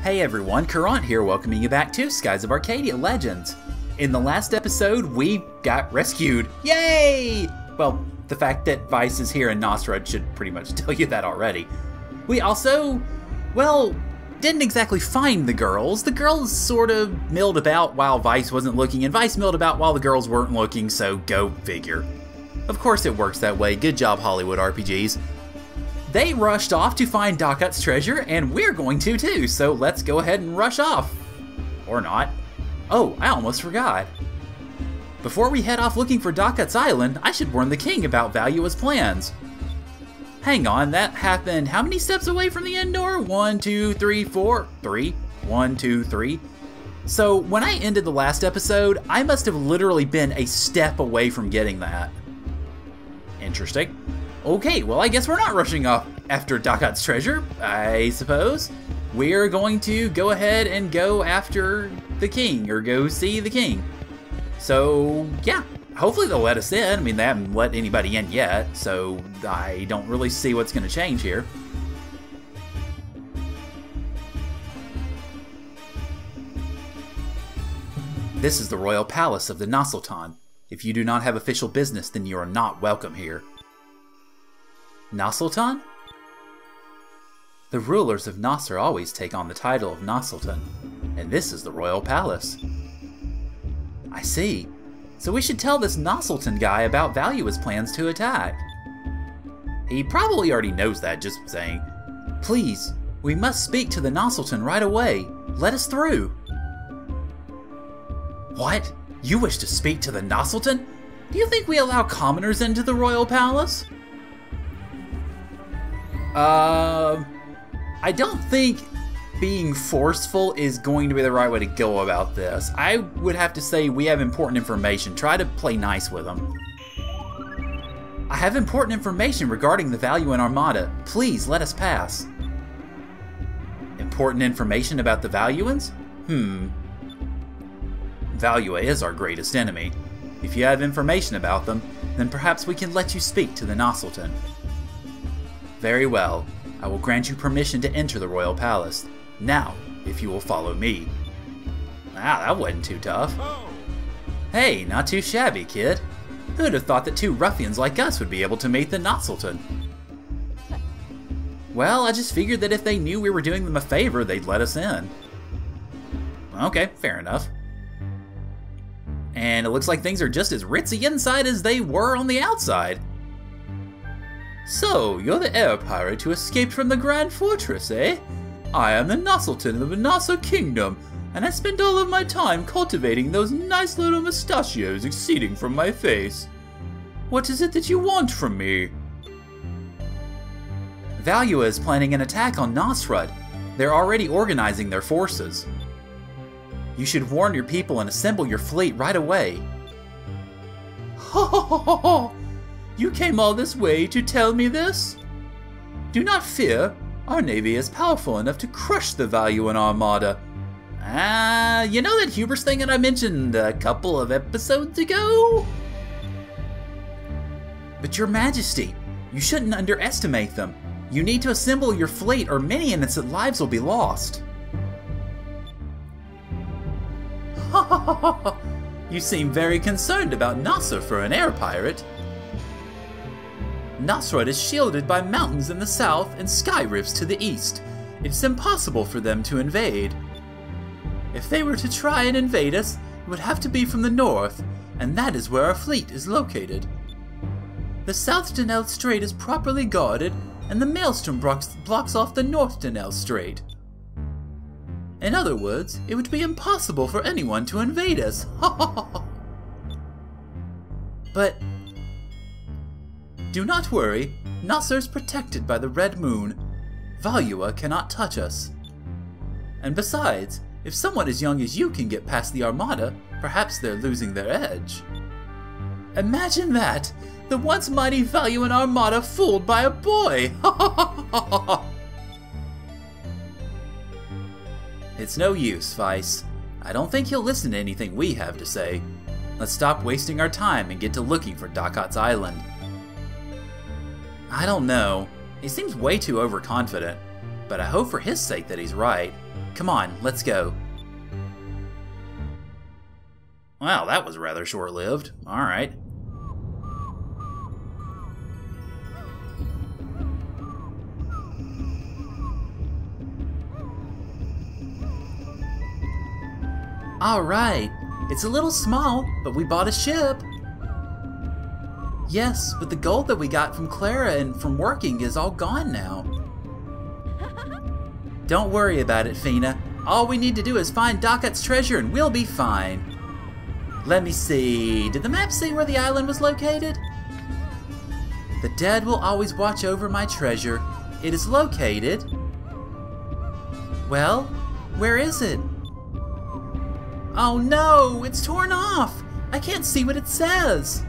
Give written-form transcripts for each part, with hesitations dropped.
Hey everyone, Caront here, welcoming you back to Skies of Arcadia Legends. In the last episode, we got rescued. Yay! Well, the fact that Vyse is here in Nosrud should pretty much tell you that already. We also, well, didn't exactly find the girls. The girls sort of milled about while Vyse wasn't looking, and Vyse milled about while the girls weren't looking, so go figure. Of course it works that way. Good job, Hollywood RPGs. They rushed off to find Daccat's treasure, and we're going to too, so let's go ahead and rush off. Or not. Oh, I almost forgot. Before we head off looking for Daccat's island, I should warn the king about Valua's plans. Hang on, that happened how many steps away from the end door? 1, 2, 3, 4, 3. 1, 2, 3. So when I ended the last episode, I must have literally been a step away from getting that. Interesting. Okay, well I guess we're not rushing off after Daccat's treasure, I suppose. We're going to go ahead and go after the king, or go see the king. So, yeah, hopefully they'll let us in. I mean, they haven't let anybody in yet, so I don't really see what's going to change here. This is the royal palace of the Nossultan. If you do not have official business, then you are not welcome here. Nossultan? The rulers of Nosr always take on the title of Nossultan, and this is the royal palace. I see. So we should tell this Nossultan guy about Valua's plans to attack. He probably already knows that, just saying. Please, we must speak to the Nossultan right away. Let us through. What? You wish to speak to the Nossultan? Do you think we allow commoners into the royal palace? I don't think being forceful is going to be the right way to go about this. I would have to say we have important information. Try to play nice with them. I have important information regarding the Valuan Armada. Please let us pass. Important information about the Valuans? Valua is our greatest enemy. If you have information about them, then perhaps we can let you speak to the Nossultan. Very well. I will grant you permission to enter the royal palace. Now, if you will follow me. Ah, that wasn't too tough. Hey, not too shabby, kid. Who'd have thought that two ruffians like us would be able to meet the Nossultan? Well, I just figured that if they knew we were doing them a favor, they'd let us in. Okay, fair enough. And it looks like things are just as ritzy inside as they were on the outside. So, you're the air pirate who escaped from the Grand Fortress, eh? I am the Nossultan of the Nosr Kingdom, and I spent all of my time cultivating those nice little mustachios exceeding from my face. What is it that you want from me? Valua is planning an attack on Nosrud. They're already organizing their forces. You should warn your people and assemble your fleet right away. Ho ho ho ho ho! You came all this way to tell me this? Do not fear, our navy is powerful enough to crush the Valuan Armada. You know that hubris thing that I mentioned a couple of episodes ago? But your majesty, you shouldn't underestimate them. You need to assemble your fleet or many innocent lives will be lost. Ha ha ha ha! You seem very concerned about Nosr for an air pirate. Nosrud is shielded by mountains in the south and sky rifts to the east. It's impossible for them to invade. If they were to try and invade us, it would have to be from the north, and that is where our fleet is located. The South Denel Strait is properly guarded, and the Maelstrom blocks off the North Denel Strait. In other words, it would be impossible for anyone to invade us. But do not worry, Nosr is protected by the Red Moon. Valua cannot touch us. And besides, if someone as young as you can get past the Armada, perhaps they're losing their edge. Imagine that! The once mighty Valuan Armada fooled by a boy! It's no use, Vyse. I don't think he'll listen to anything we have to say. Let's stop wasting our time and get to looking for Daccat's island. I don't know. He seems way too overconfident. But I hope for his sake that he's right. Come on, let's go. Well, that was rather short-lived. Alright. Alright. It's a little small, but we bought a ship. Yes, but the gold that we got from Clara and from working is all gone now. Don't worry about it, Fina. All we need to do is find Daccat's treasure and we'll be fine. Let me see. Did the map say where the island was located? The dead will always watch over my treasure. It is located... Well, where is it? Oh no! It's torn off! I can't see what it says!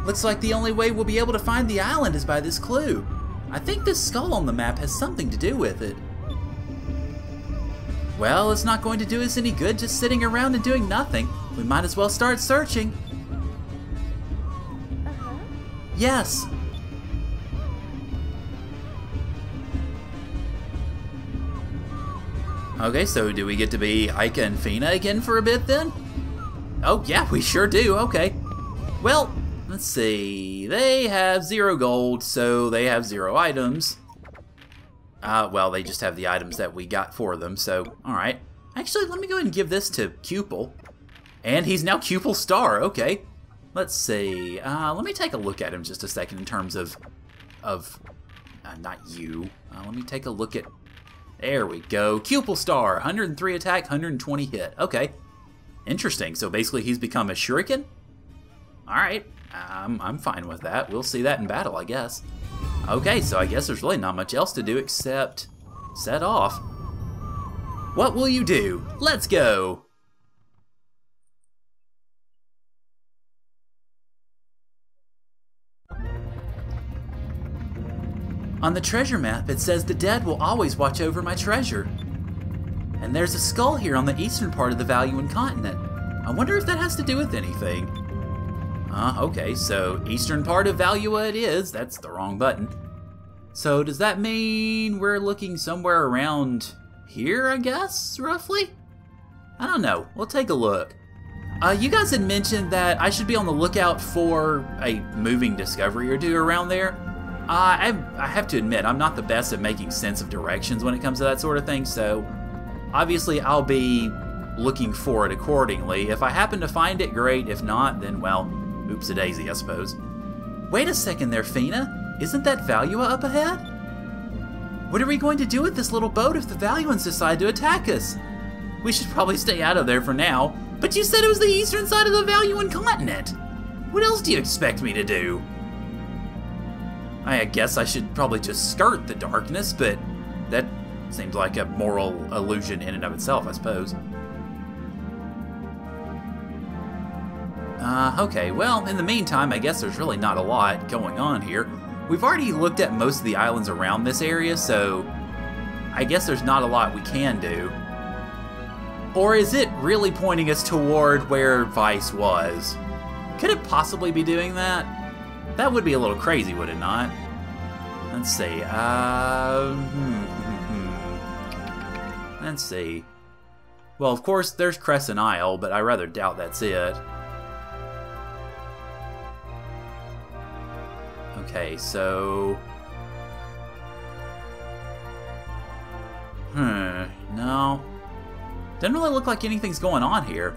Looks like the only way we'll be able to find the island is by this clue. I think this skull on the map has something to do with it. Well, it's not going to do us any good just sitting around and doing nothing. We might as well start searching. Yes. Okay, so do we get to be Ika and Fina again for a bit then? Oh yeah, we sure do, okay. Well, let's see. They have 0 gold, so they have 0 items. Well, they just have the items that we got for them, so alright. Actually, let me go ahead and give this to Cupel. And he's now Cupel Star, okay. Let's see. Let me take a look at him just a second in terms of not you. Let me take a look at... There we go. Cupel Star, 103 attack, 120 hit. Okay. Interesting. So basically he's become a shuriken? Alright. I'm fine with that. We'll see that in battle, I guess. Okay, so I guess there's really not much else to do except set off. What will you do? Let's go! On the treasure map, it says the dead will always watch over my treasure. And there's a skull here on the eastern part of the Valuan continent. I wonder if that has to do with anything. Okay, so eastern part of Valua it is. That's the wrong button. So does that mean we're looking somewhere around here, I guess, roughly? I don't know. We'll take a look. You guys had mentioned that I should be on the lookout for a moving discovery or two around there. I have to admit, I'm not the best at making sense of directions when it comes to that sort of thing, so obviously I'll be looking for it accordingly. If I happen to find it, great. If not, then, well, oops-a-daisy, I suppose. Wait a second there, Fina. Isn't that Valua up ahead? What are we going to do with this little boat if the Valuans decide to attack us? We should probably stay out of there for now. But you said it was the eastern side of the Valuan continent. What else do you expect me to do? I guess I should probably just skirt the darkness, but that seems like a moral illusion in and of itself, I suppose. Okay, well, in the meantime, I guess there's really not a lot going on here. We've already looked at most of the islands around this area, so I guess there's not a lot we can do. Or is it really pointing us toward where Vyse was? Could it possibly be doing that? That would be a little crazy, would it not? Let's see. Let's see. Well, of course, there's Crescent Isle, but I rather doubt that's it. Okay, so... No. Doesn't really look like anything's going on here.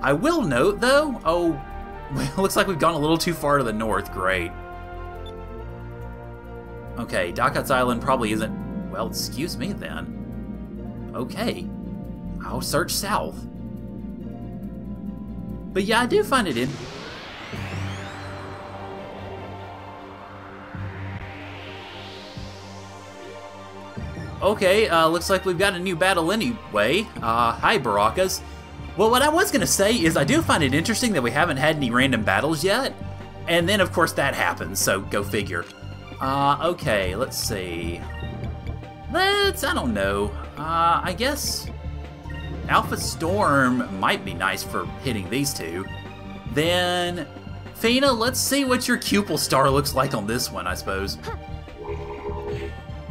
I will note, though... Oh, it looks like we've gone a little too far to the north. Great. Okay, Daccat's Island probably isn't... Well, excuse me, then. Okay. I'll search south. But yeah, I do find it in... Okay, looks like we've got a new battle anyway. Hi, Barakas. Well, what I was going to say is I do find it interesting that we haven't had any random battles yet. And then, of course, that happens, so go figure. Okay, let's see. I don't know. I guess Alpha Storm might be nice for hitting these two. Then, Fina, let's see what your Cupel Star looks like on this one, I suppose.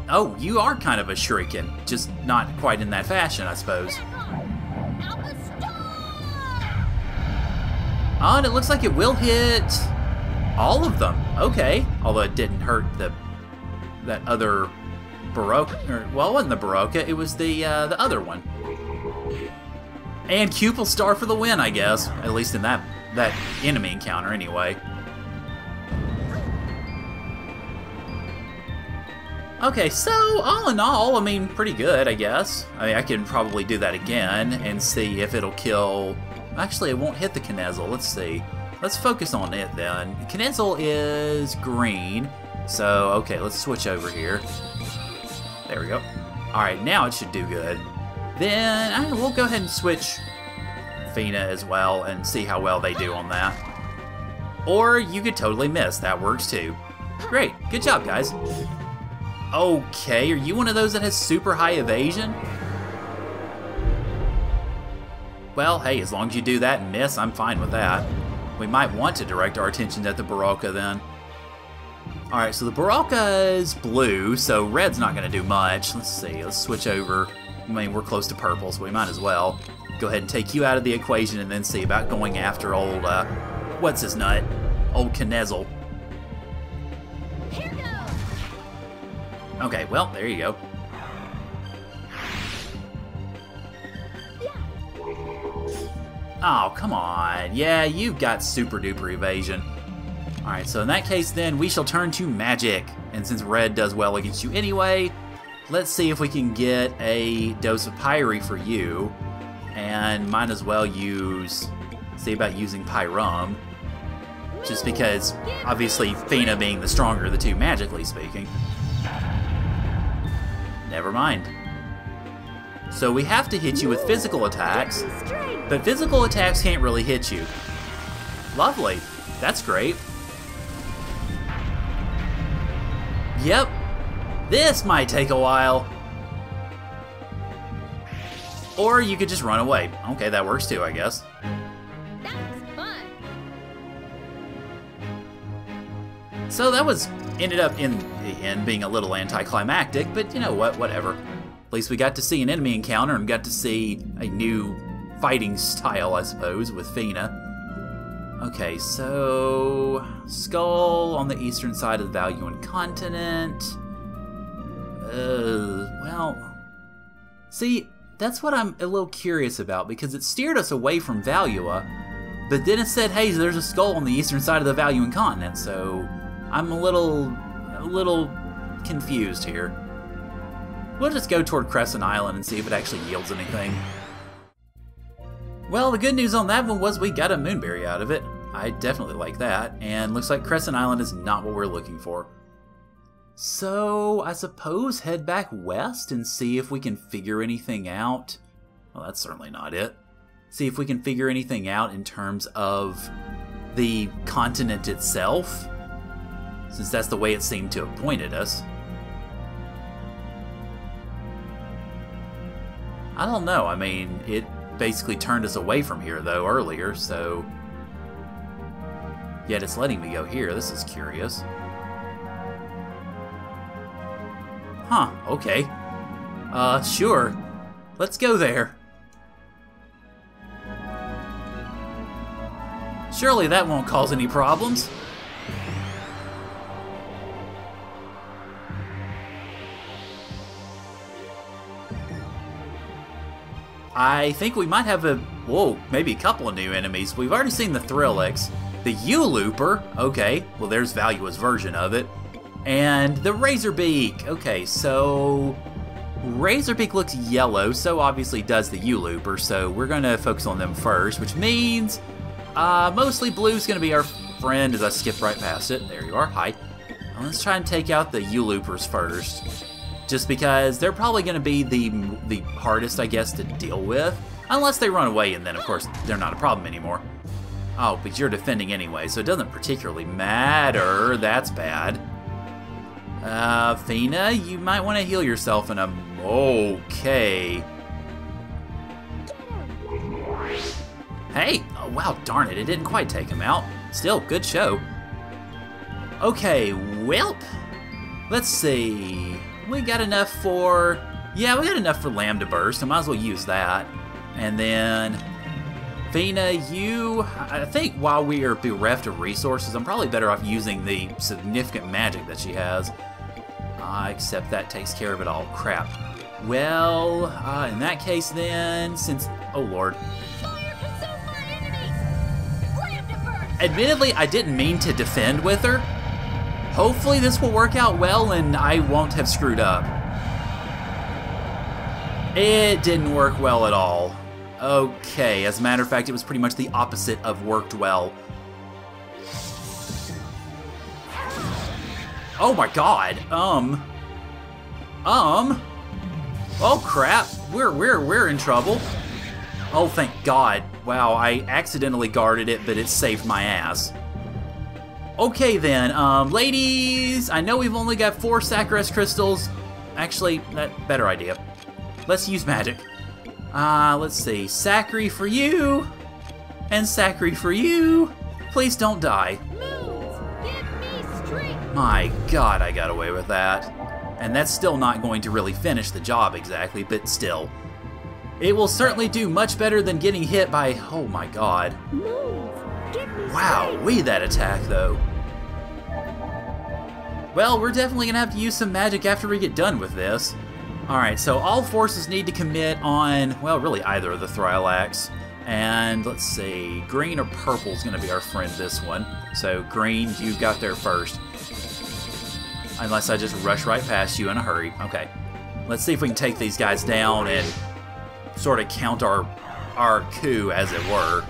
Oh, you are kind of a shuriken, just not quite in that fashion, I suppose. Oh, and it looks like it will hit all of them. Okay, although it didn't hurt that other Barocca. Well, it wasn't the Barocca, it was the other one. And Cupel Star for the win, I guess. At least in that enemy encounter, anyway. Okay, so all in all, I mean, pretty good, I guess. I mean, I can probably do that again and see if it'll kill... Actually, it won't hit the Knezel. Let's see. Let's focus on it then. Knezel is green, so okay, let's switch over here. There we go. Alright, now it should do good. Then we'll go ahead and switch Fina as well and see how well they do on that. Or you could totally miss. That works too. Great. Good job, guys. Okay, are you one of those that has super high evasion? Well, hey, as long as you do that and miss, I'm fine with that. We might want to direct our attention at the Barocca then. Alright, so the Barocca is blue, so red's not going to do much. Let's see, let's switch over. I mean, we're close to purple, so we might as well go ahead and take you out of the equation and then see about going after old, what's his nut? Old Knezel. Okay, well, there you go. Oh, come on. Yeah, you've got super duper evasion. Alright, so in that case then, we shall turn to magic. And since red does well against you anyway, let's see if we can get a dose of Pyre for you. And might as well see about using Pyrum. Just because, obviously, Fina being the stronger of the two, magically speaking. Never mind. So we have to hit you with physical attacks, but physical attacks can't really hit you. Lovely. That's great. Yep. This might take a while. Or you could just run away. Okay, that works too, I guess. That's fun. So that ended up in the end being a little anticlimactic, but you know what, whatever. At least we got to see an enemy encounter and got to see a new fighting style, I suppose, with Fina. Okay, so Skull on the eastern side of the Valuan continent. Well, see, that's what I'm a little curious about, because it steered us away from Valua, but then it said, hey, there's a skull on the eastern side of the Valuan continent, so I'm a little confused here. We'll just go toward Crescent Island and see if it actually yields anything. Well, the good news on that one was we got a Moonberry out of it. I definitely like that, and looks like Crescent Island is not what we're looking for. So, I suppose head back west and see if we can figure anything out. Well, that's certainly not it. See if we can figure anything out in terms of the continent itself, since that's the way it seemed to have pointed us. I don't know, I mean, it basically turned us away from here, though, earlier, so... Yet it's letting me go here. This is curious. Huh, okay. Sure. Let's go there. Surely that won't cause any problems. I think we might have maybe a couple of new enemies. We've already seen the Thrillix. The U-Looper, okay, well there's Valua's version of it. And the Razorbeak, okay, so Razorbeak looks yellow, so obviously does the U-Looper, so we're gonna focus on them first, which means mostly blue's gonna be our friend as I skip right past it. There you are, hi. Well, let's try and take out the U-Loopers first, just because they're probably gonna be the hardest, I guess, to deal with, unless they run away, and then of course they're not a problem anymore. Oh, but you're defending anyway, so it doesn't particularly matter. That's bad. Fina, you might want to heal yourself in a... Okay. Hey! Oh, wow, darn it, it didn't quite take him out. Still, good show. Okay, welp. Let's see. we got enough for... Yeah, we got enough for Lambda Burst. I might as well use that. And then... Fina, you... I think while we are bereft of resources, I'm probably better off using the significant magic that she has. Except that takes care of it all. Crap. Well, in that case then, since... Oh, Lord. Admittedly, I didn't mean to defend with her. Hopefully this will work out well and I won't have screwed up. It didn't work well at all. Okay, as a matter of fact, it was pretty much the opposite of worked well. Oh my god. Oh crap. We're in trouble. Oh, thank God. Wow, I accidentally guarded it, but it saved my ass. Okay then, ladies, I know we've only got 4 Saccharis crystals. Actually, better idea. Let's use magic. Let's see. Saccharis for you, and Saccharis for you. Please don't die. Give me strength. My God, I got away with that. And that's still not going to really finish the job exactly, but still. It will certainly do much better than getting hit by... Oh my God. Wow, that attack though. Well, we're definitely gonna have to use some magic after we get done with this. Alright, so all forces need to commit on, well, really either of the Thrylax. And let's see, green or purple is gonna be our friend this one. So green, you got there first. Unless I just rush right past you in a hurry. Okay. Let's see if we can take these guys down and sort of count our coup, as it were.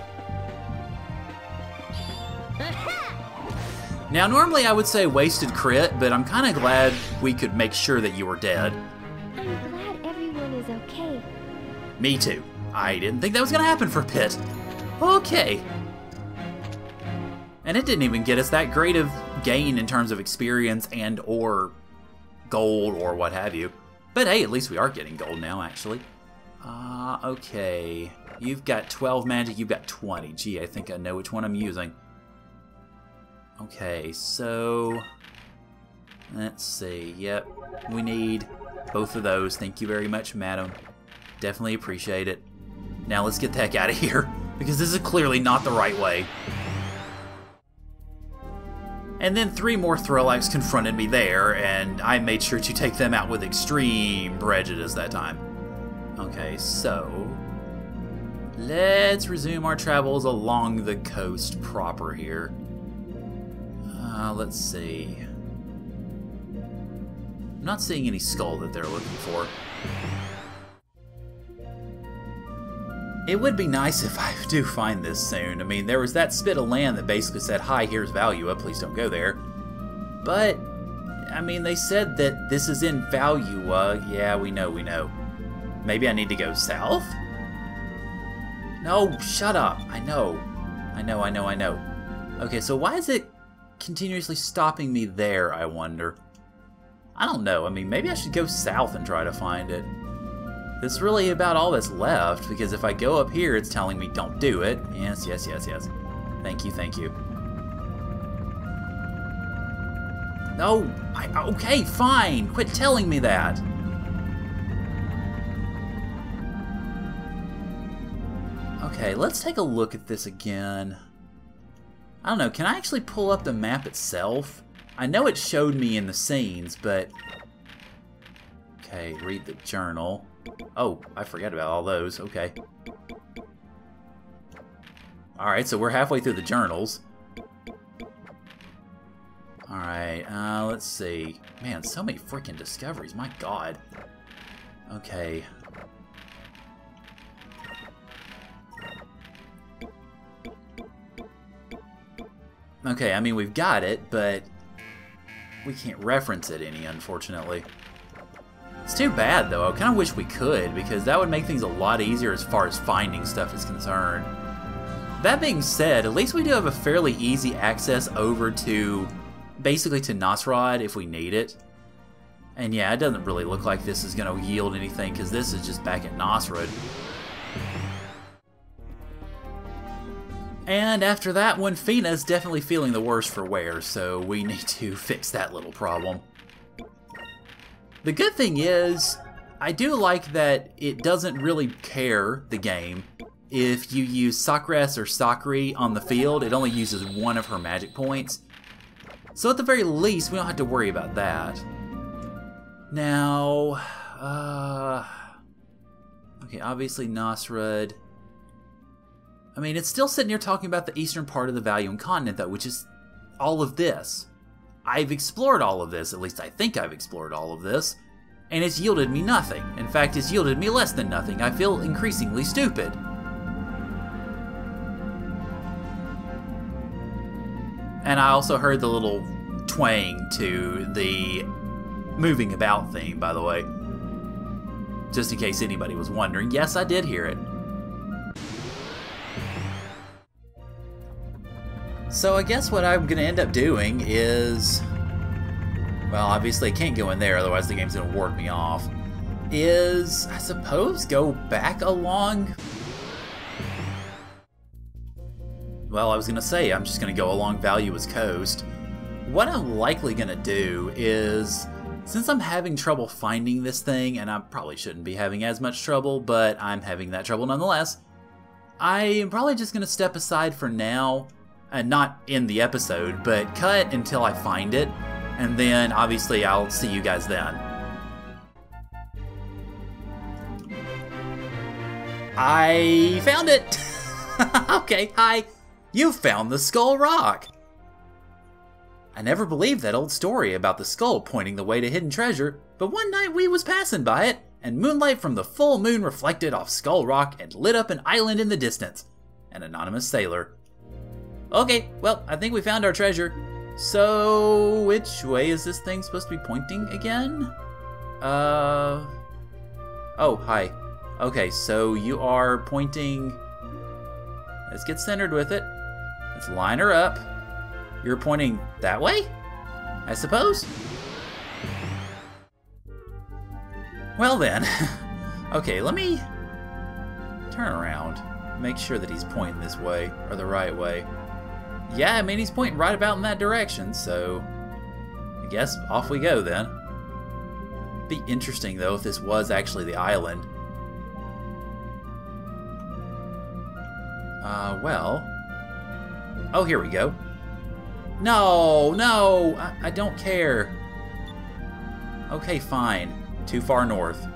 Now, normally I would say wasted crit, but I'm kind of glad we could make sure that you were dead. I'm glad everyone is okay. Me too. I didn't think that was going to happen for Pit. Okay. And it didn't even get us that great of gain in terms of experience and or gold or what have you. But hey, at least we are getting gold now, actually. Okay. You've got 12 magic, you've got 20. Gee, I think I know which one I'm using. Okay, so... Let's see. Yep, we need both of those. Thank you very much, madam. Definitely appreciate it. Now let's get the heck out of here, because this is clearly not the right way. And then 3 more Thrylax confronted me there, and I made sure to take them out with extreme prejudice that time. Okay, so... let's resume our travels along the coast proper here. Let's see. I'm not seeing any skull that they're looking for. It would be nice if I do find this soon. I mean, there was that spit of land that basically said, "Hi, here's Valua, please don't go there." But, I mean, they said that this is in Valua. Yeah, we know. Maybe I need to go south? No, shut up. I know. Okay, so why is it continuously stopping me there, I wonder? I don't know. I mean, maybe I should go south and try to find it. This is really about all that's left, because if I go up here, it's telling me don't do it. Yes. Thank you. No, okay, fine. Quit telling me that. Okay, let's take a look at this again. I don't know, can I actually pull up the map itself? I know it showed me in the scenes, but... Okay, read the journal. Oh, I forgot about all those. Okay. Alright, so we're halfway through the journals. Alright, let's see. Man, so many freaking discoveries, my god. Okay. Okay, I mean, we've got it, but we can't reference it any, unfortunately. It's too bad, though. I kind of wish we could, because that would make things a lot easier as far as finding stuff is concerned. That being said, at least we do have a fairly easy access over to, basically to Nosrod if we need it. And yeah, it doesn't really look like this is going to yield anything, because this is just back at Nosrod. And after that one, Fina's definitely feeling the worst for wear, so we need to fix that little problem. The good thing is, I do like that it doesn't really care, the game, if you use Sakres or Sakri on the field. It only uses one of her magic points. So at the very least, we don't have to worry about that. Now, okay, obviously Nosrud. I mean, it's still sitting here talking about the eastern part of the Valium continent, though, which is all of this. I've explored all of this, at least I think I've explored all of this, and it's yielded me nothing. In fact, it's yielded me less than nothing. I feel increasingly stupid. And I also heard the little twang to the moving about theme, by the way. Just in case anybody was wondering, yes, I did hear it. So I guess what I'm going to end up doing is, well, obviously I can't go in there, otherwise the game's going to ward me off, is, I suppose, go back along. Well, I was going to say, I'm just going to go along Valua's coast. What I'm likely going to do is, since I'm having trouble finding this thing, and I probably shouldn't be having as much trouble, but I'm having that trouble nonetheless, I am probably just going to step aside for now, and not in the episode, but cut until I find it, and then obviously I'll see you guys then. I found it! Okay, hi! You found the Skull Rock! I never believed that old story about the skull pointing the way to hidden treasure, but one night we was passing by it, and moonlight from the full moon reflected off Skull Rock and lit up an island in the distance. An anonymous sailor. Okay, well, I think we found our treasure. So, which way is this thing supposed to be pointing again? Oh, hi. Okay, so you are pointing... Let's get centered with it. Let's line her up. You're pointing that way? I suppose? Well then. Okay, let me turn around. Make sure that he's pointing this way, or the right way. Yeah, I mean, he's pointing right about in that direction, so I guess off we go then. Be interesting, though, if this was actually the island. Well... Oh, here we go. No, no, I don't care. Okay, fine. Too far north.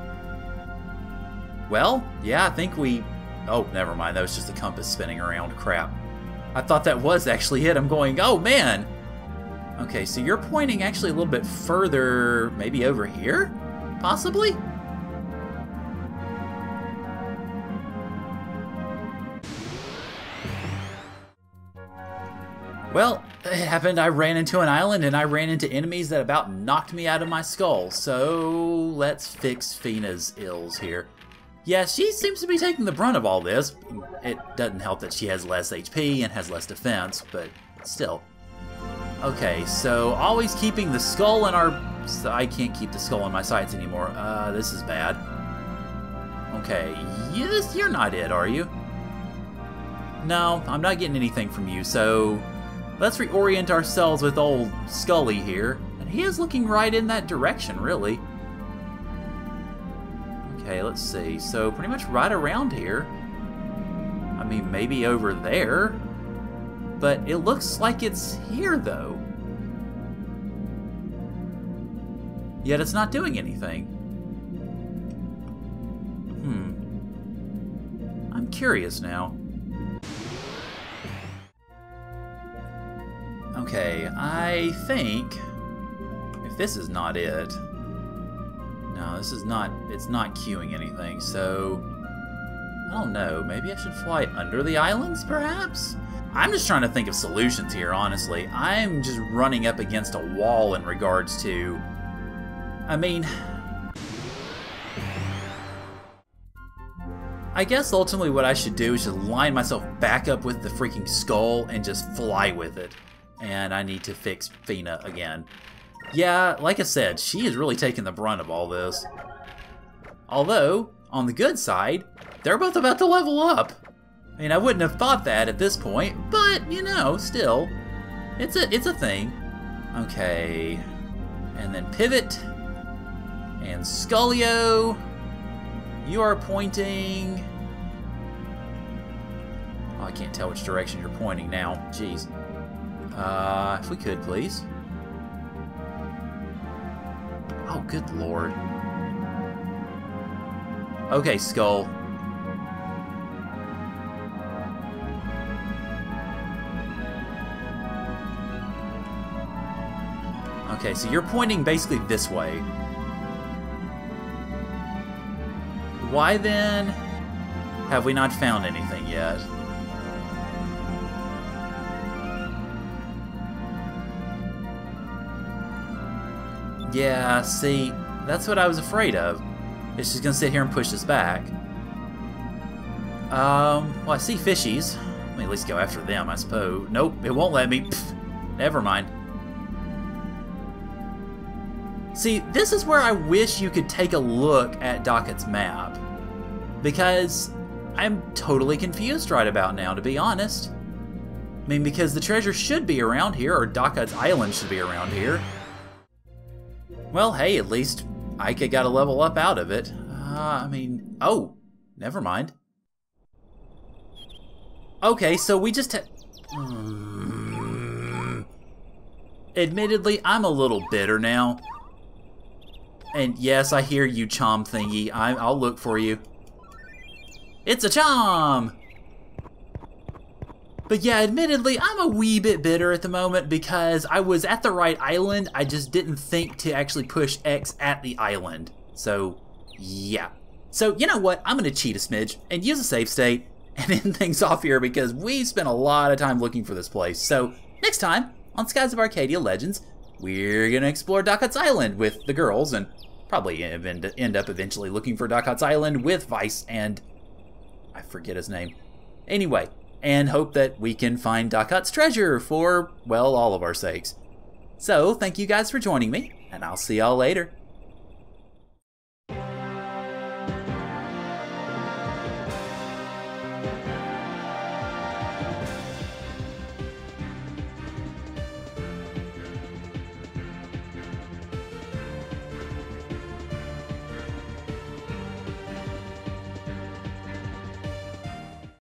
Well, yeah, I think we... Oh, never mind, that was just the compass spinning around. Crap. I thought that was actually it. I'm going, oh man! Okay, so you're pointing actually a little bit further, maybe over here? Possibly? Well, it happened. I ran into an island and I ran into enemies that about knocked me out of my skull. So let's fix Fina's ills here. Yeah, she seems to be taking the brunt of all this. It doesn't help that she has less HP and has less defense, but still. Okay, so always keeping the skull in our... I can't keep the skull in my sights anymore. This is bad. Okay, you're not it, are you? No, I'm not getting anything from you, so... Let's reorient ourselves with old Scully here. And he is looking right in that direction, really. Okay, let's see. So, pretty much right around here. I mean, maybe over there. But it looks like it's here, though. Yet it's not doing anything. I'm curious now. Okay, I think... If this is not it... No, this is not... It's not queuing anything, so... I don't know. Maybe I should fly under the islands, perhaps? I'm just trying to think of solutions here, honestly. I'm just running up against a wall in regards to... I mean... I guess ultimately what I should do is just line myself back up with the freaking skull and just fly with it. And I need to fix Fina again. Yeah, like I said, she is really taking the brunt of all this. Although, on the good side, they're both about to level up. I mean, I wouldn't have thought that at this point, but, you know, still, it's a thing. Okay, and then pivot, And Sculio, you are pointing... Oh, I can't tell which direction you're pointing now. Jeez. If we could, please. Oh, good lord. Okay, Skull. Okay, so you're pointing basically this way. Why then have we not found anything yet? Yeah, see, that's what I was afraid of. It's just gonna sit here and push us back. Well, I see fishies. Let me at least go after them, I suppose. Nope, it won't let me. Pfft, never mind. See, this is where I wish you could take a look at Daccat's map. Because I'm totally confused right about now, to be honest. I mean, because the treasure should be around here, or Daccat's island should be around here. Well, hey, at least Ika got a level up out of it. I mean, oh, never mind. Okay, so we just had... Admittedly, I'm a little bitter now. And yes, I hear you, Chom thingy. I'll look for you. It's a Chom! But yeah, admittedly, I'm a wee bit bitter at the moment because I was at the right island. I just didn't think to actually push X at the island. So, yeah. So, you know what? I'm going to cheat a smidge and use a save state and end things off here because we spent a lot of time looking for this place. So, next time on Skies of Arcadia Legends, we're going to explore Daccat's Island with the girls and probably end up eventually looking for Daccat's Island with Vyse and... I forget his name. Anyway, and hope that we can find Daccat's treasure for, well, all of our sakes. So, thank you guys for joining me, and I'll see y'all later.